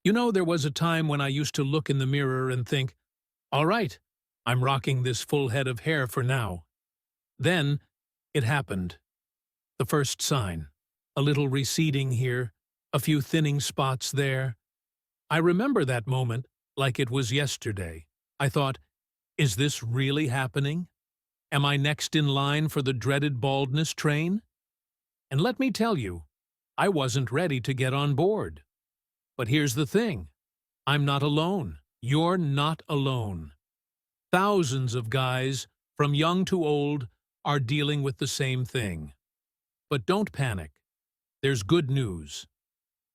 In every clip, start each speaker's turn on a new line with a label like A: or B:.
A: You know, there was a time when I used to look in the mirror and think, all right, I'm rocking this full head of hair for now. Then, it happened. The first sign. A little receding here, a few thinning spots there. I remember that moment like it was yesterday. I thought, is this really happening? Am I next in line for the dreaded baldness train? And let me tell you, I wasn't ready to get on board. But here's the thing. I'm not alone. You're not alone. Thousands of guys, from young to old, are dealing with the same thing. But don't panic. There's good news.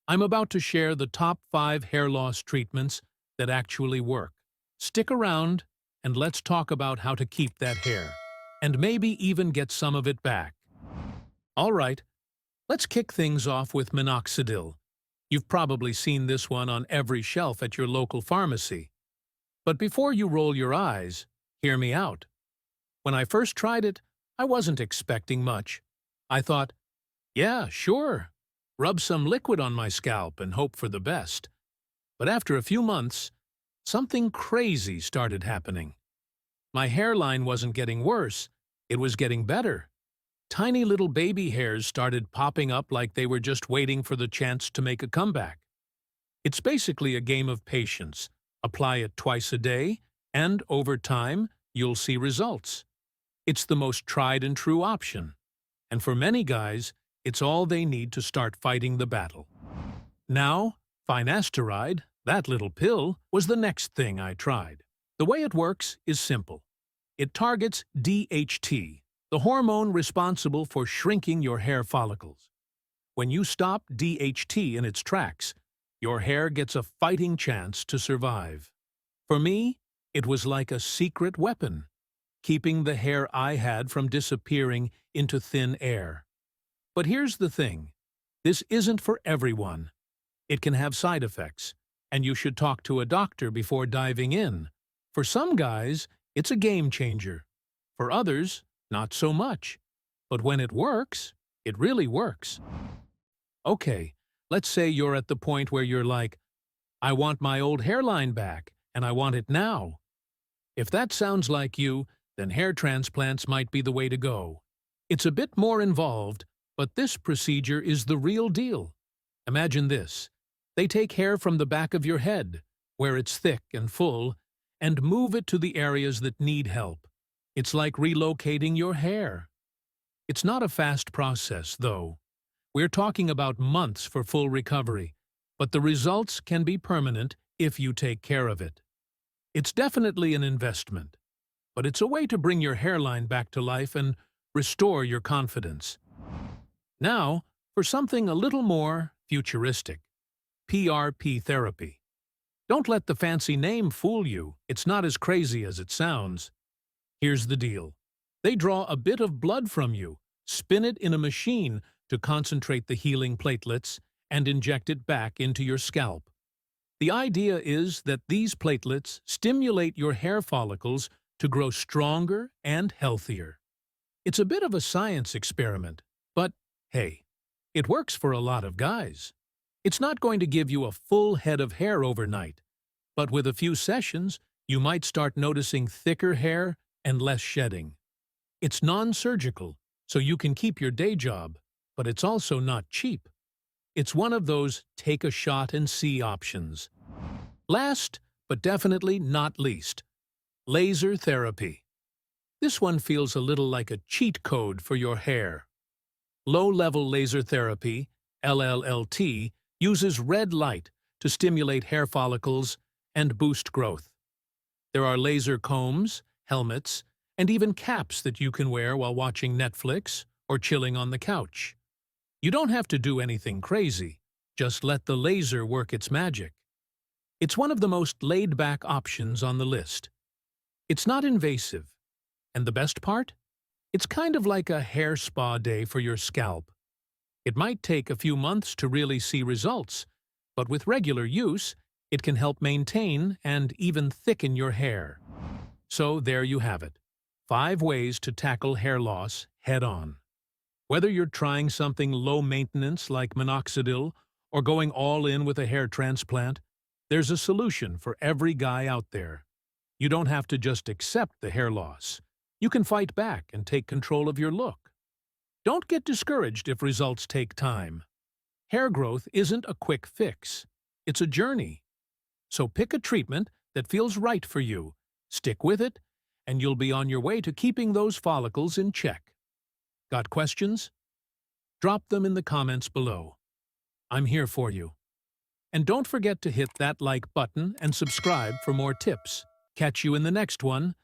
A: I'm about to share the top 5 hair loss treatments that actually work. Stick around and let's talk about how to keep that hair, and maybe even get some of it back. All right, let's kick things off with Minoxidil. You've probably seen this one on every shelf at your local pharmacy. But before you roll your eyes, hear me out. When I first tried it, I wasn't expecting much. I thought, yeah, sure, rub some liquid on my scalp and hope for the best. But after a few months, something crazy started happening. My hairline wasn't getting worse, it was getting better. Tiny little baby hairs started popping up like they were just waiting for the chance to make a comeback. It's basically a game of patience. Apply it twice a day, and over time, you'll see results. It's the most tried and true option. And for many guys, it's all they need to start fighting the battle. Now, Finasteride, that little pill, was the next thing I tried. The way it works is simple. It targets DHT, the hormone responsible for shrinking your hair follicles. When you stop DHT in its tracks, your hair gets a fighting chance to survive. For me, it was like a secret weapon, keeping the hair I had from disappearing into thin air. But here's the thing. This isn't for everyone. It can have side effects, and you should talk to a doctor before diving in. For some guys, it's a game changer. For others, not so much. But when it works, it really works. Okay, let's say you're at the point where you're like, I want my old hairline back, and I want it now. If that sounds like you, then hair transplants might be the way to go. It's a bit more involved, but this procedure is the real deal. Imagine this. They take hair from the back of your head, where it's thick and full, and move it to the areas that need help. It's like relocating your hair. It's not a fast process, though. We're talking about months for full recovery, but the results can be permanent if you take care of it. It's definitely an investment, but it's a way to bring your hairline back to life and restore your confidence. Now, for something a little more futuristic. PRP therapy. Don't let the fancy name fool you. It's not as crazy as it sounds. Here's the deal. They draw a bit of blood from you, spin it in a machine to concentrate the healing platelets, and inject it back into your scalp. The idea is that these platelets stimulate your hair follicles to grow stronger and healthier. It's a bit of a science experiment, but hey, it works for a lot of guys. It's not going to give you a full head of hair overnight, but with a few sessions, you might start noticing thicker hair and less shedding. It's non-surgical, so you can keep your day job, but it's also not cheap. It's one of those take-a-shot-and-see options. Last, but definitely not least, laser therapy. This one feels a little like a cheat code for your hair. Low-level laser therapy, LLT, uses red light to stimulate hair follicles and boost growth. There are laser combs, helmets, and even caps that you can wear while watching Netflix or chilling on the couch. You don't have to do anything crazy, just let the laser work its magic. It's one of the most laid-back options on the list. It's not invasive, and the best part? It's kind of like a hair spa day for your scalp. It might take a few months to really see results, but with regular use, it can help maintain and even thicken your hair. So there you have it. 5 ways to tackle hair loss head-on. Whether you're trying something low-maintenance like Minoxidil or going all in with a hair transplant, There's a solution for every guy out there. You don't have to just accept the hair loss. You can fight back and take control of your look. Don't get discouraged if results take time. Hair growth isn't a quick fix. It's a journey. So pick a treatment that feels right for you, stick with it, and you'll be on your way to keeping those follicles in check. Got questions? Drop them in the comments below. I'm here for you. And don't forget to hit that like button and subscribe for more tips. Catch you in the next one.